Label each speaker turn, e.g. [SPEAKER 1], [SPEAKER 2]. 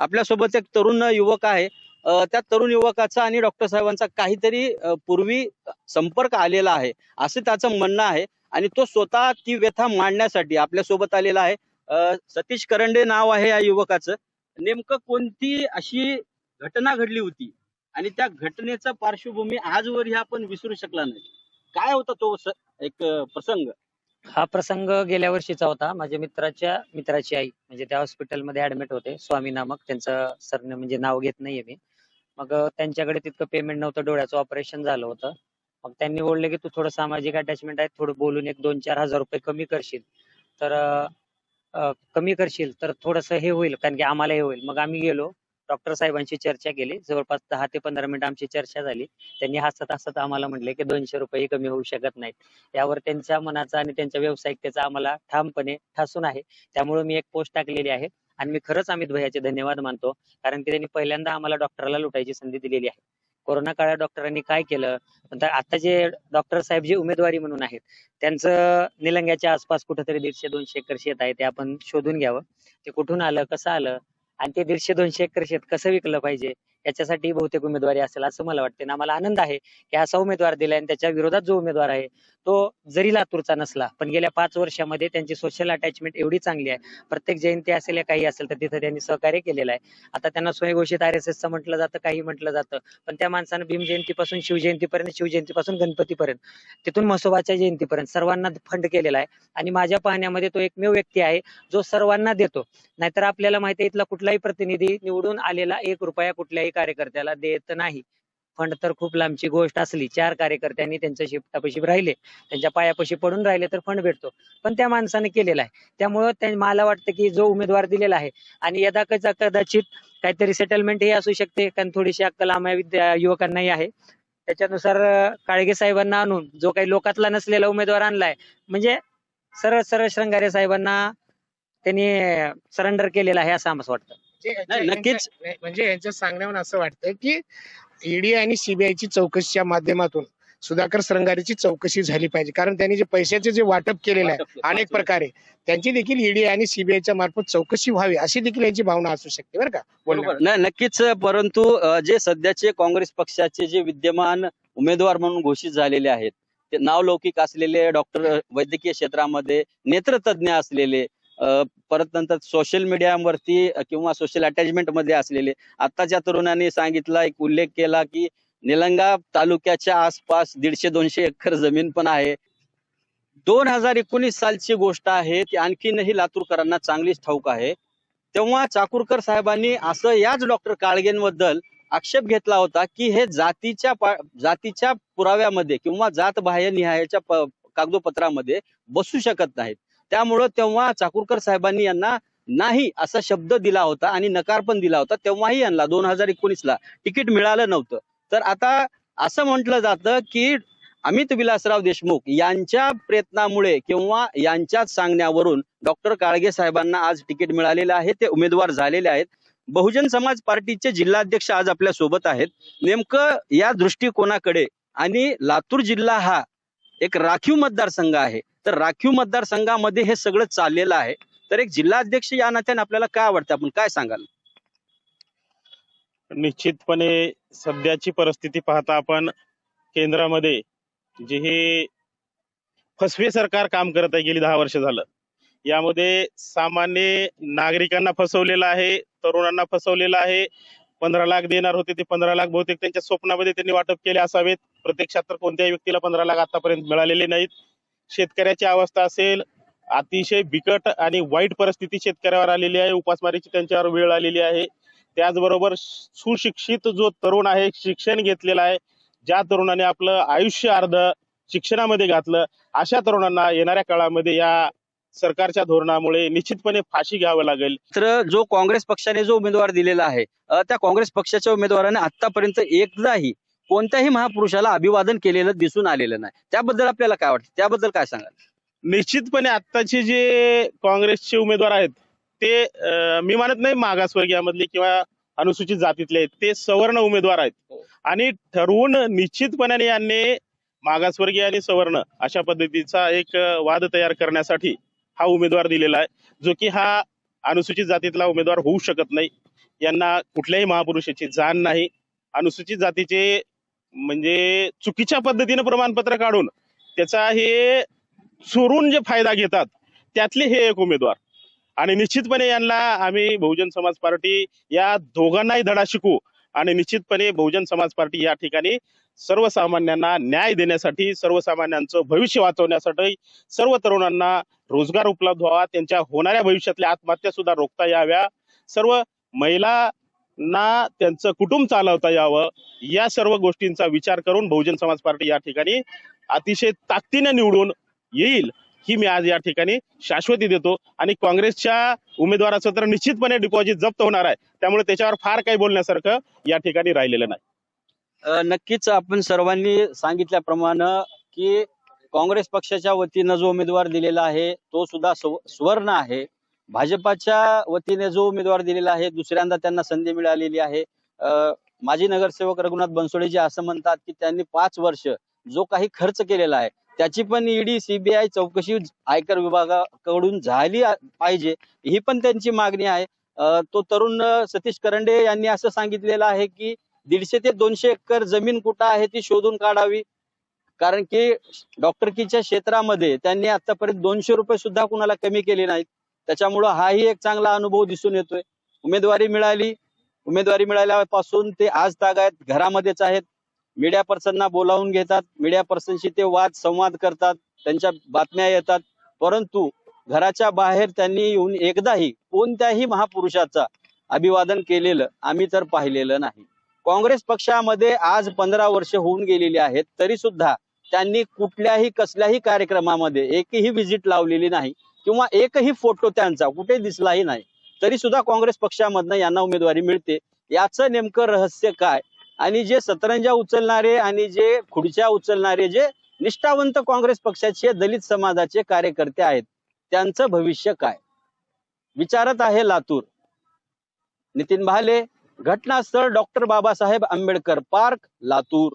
[SPEAKER 1] आपल्यासोबत एक तरुण युवक आहे. त्या तरुण युवकाचा आणि डॉक्टर साहेबांचा काहीतरी पूर्वी संपर्क आलेला आहे असं त्याचं म्हणणं आहे आणि तो स्वतः ती व्यथा मांडण्यासाठी आपल्यासोबत आलेला आहे. सतीश करंडे नाव आहे या युवकाचं. नेमकं कोणती अशी घटना घडली होती आणि त्या घटनेचा पार्श्वभूमी आजवरही आपण विसरू शकला नाही. काय होता तो एक प्रसंग?
[SPEAKER 2] हा प्रसंग गेल्या वर्षीचा होता. माझ्या मित्राच्या मित्राची आई म्हणजे त्या हॉस्पिटलमध्ये ऍडमिट होते, स्वामी नामक. त्यांचं सरने म्हणजे नाव घेत नाहीये मी. मग त्यांच्याकडे तितकं पेमेंट नव्हतं, डोळ्याचं ऑपरेशन झालं होतं. मग त्यांनी बोलले की तू थोडं सामाजिक अटॅचमेंट आहे, थोडं बोलून एक 2-4 हजार रुपये कमी करशील तर थोडंसं हे होईल, कारण की आम्हाला हे होईल. मग आम्ही गेलो, डॉक्टर साहेबांशी चर्चा केली. जवळपास 10 ते 15 मिनिटं आमची चर्चा झाली. त्यांनी हसत हसत आम्हाला म्हटले की 200 रुपये कमी होऊ शकत नाहीत. यावर त्यांच्या मनाचा आणि त्यांच्या व्यावसायिकतेचा आम्हाला ठामपणे ठासून आहे. त्यामुळे मी एक पोस्ट टाकलेली आहे आणि मी खरंच अमित भैयाचे धन्यवाद मानतो, कारण की त्यांनी पहिल्यांदा आम्हाला डॉक्टरला लुटायची संधी दिलेली आहे. कोरोना काळात डॉक्टरांनी काय केलं, आता जे डॉक्टर साहेब जे उमेदवारी म्हणून आहेत त्यांचं निलंग्याच्या आसपास कुठेतरी 150-200 एकर शेत आहे, ते आपण शोधून घ्यावं. ते कुठून आलं, कसं आलं आणि ते 150-200 एकर शेत कसं विकलं पाहिजे याच्यासाठी बहुतेक उमेदवारी असेल असं मला वाटते. आणि आम्हाला आनंद आहे की असा उमेदवार दिलाय आणि त्याच्या विरोधात जो उमेदवार आहे तो जरी लातूरचा नसला पण गेल्या 5 वर्षामध्ये त्यांची सोशल अटॅचमेंट एवढी चांगली आहे. प्रत्येक जयंती असेल या काही असेल तर तिथं त्यांनी सहकार्य केलेलं आहे. आता त्यांना स्वयंघोषित RSSचं म्हटलं जातं, काही म्हटलं जातं, पण त्या माणसानं भीम जयंतीपासून शिवजयंतीपर्यंत, शिवजयंतीपासून गणपतीपर्यंत, तिथून म्हसोबाच्या जयंतीपर्यंत सर्वांना फंड केलेला आहे. आणि माझ्या पाहण्यामध्ये तो एकमेव व्यक्ती आहे जो सर्वांना देतो. नाहीतर आपल्याला माहिती आहे इथला कुठलाही प्रतिनिधी निवडून आलेला 1 रुपया कुठल्याही कार्यकर्त्याला देत नाही. फंड तर खूप लांबची गोष्ट असली, 4 कार्यकर्त्यांनी त्यांच्या शिफ्टापाशी राहिले, त्यांच्या पायापाशी पडून राहिले तर फंड भेटतो. पण त्या माणसाने केलेला आहे. त्यामुळं मला वाटतं की जो उमेदवार दिलेला आहे आणि यदा कदाचित काहीतरी सेटलमेंट ही असू शकते, कारण थोडीशी अक्कल आम्हा युवकांनाही आहे. त्याच्यानुसार काळगे साहेबांना आणून जो काही लोकातला नसलेला उमेदवार आणलाय, म्हणजे सरळ सरळ श्रंगारे साहेबांना त्यांनी सरेंडर केलेला आहे असं आम्हाला वाटतं.
[SPEAKER 1] नक्कीच.
[SPEAKER 3] म्हणजे यांच्या सांगण्यावरून असं वाटतं की ईडी आणि सीबीआयची चौकशीच्या माध्यमातून सुधाकर श्रंगारेची चौकशी झाली पाहिजे, कारण त्यांनी जे पैशाचे जे वाटप केलेलं आहे अनेक प्रकारे, त्यांची देखील ईडी आणि सीबीआयच्या मार्फत चौकशी व्हावी अशी देखील यांची भावना असू शकते बरं का.
[SPEAKER 1] बरोबर नाही, नक्कीच. परंतु जे सध्याचे काँग्रेस पक्षाचे जे विद्यमान उमेदवार म्हणून घोषित झालेले आहेत, ते नावलौकिक असलेले, डॉक्टर वैद्यकीय क्षेत्रामध्ये नेत्रतज्ञ असलेले, परत नंतर सोशल मीडियावरती किंवा सोशल अटॅचमेंट मध्ये असलेले, आताच्या तरुणांनी सांगितला, एक उल्लेख केला की निलंगा तालुक्याच्या आसपास 150-200 एकर जमीन पण आहे. 2019 सालची गोष्ट आहे ती, आणखीनही लातूरकरांना चांगलीच ठाऊक आहे. तेव्हा चाकूरकर साहेबांनी असं याच डॉक्टर काळगेंबद्दल आक्षेप घेतला होता की हे जातीच्या पुराव्यामध्ये किंवा जातबाह्य निहायाच्या कागदोपत्रामध्ये बसू शकत नाहीत. त्यामुळं तेव्हा चाकूरकर साहेबांनी यांना नाही असा शब्द दिला होता आणि नकार पण दिला होता. तेव्हाही यांना 2019ला तिकीट मिळालं नव्हतं. तर आता असं म्हटलं जातं की अमित विलासराव देशमुख यांच्या प्रयत्नामुळे किंवा यांच्याच सांगण्यावरून डॉक्टर काळगे साहेबांना आज तिकीट मिळालेलं आहे, ते उमेदवार झालेले आहेत. बहुजन समाज पार्टीचे जिल्हाध्यक्ष आज आपल्या सोबत आहेत. नेमकं या दृष्टिकोनाकडे, आणि लातूर जिल्हा हा एक राखीव मतदारसंघ आहे, तर राखीव मतदारसंघामध्ये हे सगळं चाललेलं आहे. तर एक जिल्हाध्यक्ष या नात्याने आपल्याला काय वाटतं, आपण काय सांगाल?
[SPEAKER 4] निश्चितपणे सध्याची परिस्थिती पाहता आपण केंद्रामध्ये जे हे फसवे सरकार काम करत आहे गेली 10 वर्ष झालं, यामध्ये सामान्य नागरिकांना फसवलेलं आहे, तरुणांना फसवलेलं आहे. 15 लाख देणार होते, ते 15 लाख बहुतेक त्यांच्या स्वप्नामध्ये त्यांनी वाटप केले असावेत. प्रत्यक्षात तर कोणत्याही व्यक्तीला 15 लाख आतापर्यंत मिळालेले नाहीत. शेतकऱ्याची अवस्था असेल, अतिशय बिकट आणि वाईट परिस्थिती शेतकऱ्यावर आलेली आहे. उपासमारीची त्यांच्यावर वेळ आलेली आहे. त्याचबरोबर सुशिक्षित जो तरुण आहे, शिक्षण घेतलेला आहे, ज्या तरुणाने आपलं आयुष्य अर्ध शिक्षणामध्ये घातलं, अशा तरुणांना येणाऱ्या काळामध्ये या सरकारच्या धोरणामुळे निश्चितपणे फाशी घ्यावं लागेल.
[SPEAKER 1] तर जो काँग्रेस पक्षाने जो उमेदवार दिलेला आहे, त्या काँग्रेस पक्षाच्या उमेदवाराने आतापर्यंत एकदाही कोणत्याही महापुरुषाला अभिवादन केलेलं दिसून आलेलं नाही. त्याबद्दल आपल्याला काय वाटतं, त्याबद्दल काय सांगाल?
[SPEAKER 4] निश्चितपणे आत्ताचे जे काँग्रेसचे उमेदवार आहेत ते मी मानत नाही मागासवर्गीयामधले किंवा अनुसूचित जातीतले आहेत, ते सवर्ण उमेदवार आहेत. आणि ठरवून निश्चितपणे यांनी मागासवर्गीय आणि सवर्ण अशा पद्धतीचा एक वाद तयार करण्यासाठी हा उमेदवार दिलेला आहे, जो की हा अनुसूचित जातीतला उमेदवार होऊ शकत नाही. यांना कुठल्याही महापुरुषाची जाण नाही. अनुसूचित जातीचे म्हणजे चुकीच्या पद्धतीने प्रमाणपत्र काढून त्याचा हे चोरून जे फायदा घेतात त्यातले हे एक उमेदवार. आणि निश्चितपणे यांना आम्ही बहुजन समाज पार्टी या दोघांनाही धडा शिकू आणि निश्चितपणे बहुजन समाज पार्टी या ठिकाणी सर्वसामान्यांना न्याय देण्यासाठी, सर्वसामान्यांचं भविष्य वाचवण्यासाठी, सर्व तरुणांना रोजगार उपलब्ध व्हावा, त्यांच्या होणाऱ्या भविष्यातल्या आत्महत्या सुद्धा रोखता याव्या, सर्व महिलांना त्यांचं कुटुंब चालवता यावं, या सर्व गोष्टींचा विचार करून बहुजन समाज पार्टी या ठिकाणी अतिशय ताकदीने निवडून येईल ही मी आज या ठिकाणी शाश्वती देतो. आणि काँग्रेसच्या उमेदवाराचं तर निश्चितपणे डिपॉझिट जप्त होणार आहे, त्यामुळे त्याच्यावर फार काही बोलण्यासारखं या ठिकाणी राहिलेलं नाही.
[SPEAKER 1] नक्कीच आपण सर्वांनी सांगितल्याप्रमाणे की काँग्रेस पक्षाच्या वतीनं जो उमेदवार दिलेला आहे तो सुद्धा सुवर्ण आहे. भाजपाच्या वतीने जो उमेदवार दिलेला आहे दुसऱ्यांदा त्यांना संधी मिळालेली आहे. माजी नगरसेवक रघुनाथ बनसोडेजी असं म्हणतात की त्यांनी 5 वर्ष जो काही खर्च केलेला आहे त्याची पण ईडी सीबीआय चौकशी आयकर विभागाकडून झाली पाहिजे, ही पण त्यांची मागणी आहे. तो तरुण सतीश करंडे यांनी असं सांगितलेलं आहे की 150 ते 200 एकर जमीन कुठं आहे ती शोधून काढावी, कारण की डॉक्टरकीच्या क्षेत्रामध्ये त्यांनी आतापर्यंत 200 रुपये सुद्धा कुणाला कमी केले नाहीत. त्याच्यामुळं हाही एक चांगला अनुभव दिसून येतोय. उमेदवारी मिळाल्यापासून ते आज तागायत घरामध्येच आहेत. मीडिया पर्सनना बोलावून घेतात, मीडिया पर्सनशी ते वाद संवाद करतात, त्यांच्या बातम्या येतात, परंतु घराच्या बाहेर त्यांनी येऊन एकदाही कोणत्याही महापुरुषाचा अभिवादन केलेलं आम्ही तर पाहिलेलं नाही. काँग्रेस पक्षामध्ये आज 15 वर्ष होऊन गेलेली आहेत, तरी सुद्धा त्यांनी कुठल्याही कसल्याही कार्यक्रमामध्ये एकही व्हिजिट लावलेली नाही किंवा एकही फोटो त्यांचा कुठे दिसलाही नाही. तरी सुद्धा काँग्रेस पक्षामधनं यांना उमेदवारी मिळते. याचं नेमकं रहस्य काय? आणि जे सतरंजा उचलणारे आणि जे खुर्च्या उचलणारे जे निष्ठावंत काँग्रेस पक्षाचे दलित समाजाचे कार्यकर्ते आहेत त्यांचं भविष्य काय? विचारत आहे लातूर. नितीन भाले, घटनास्थळ डॉक्टर बाबासाहेब आंबेडकर पार्क, लातूर.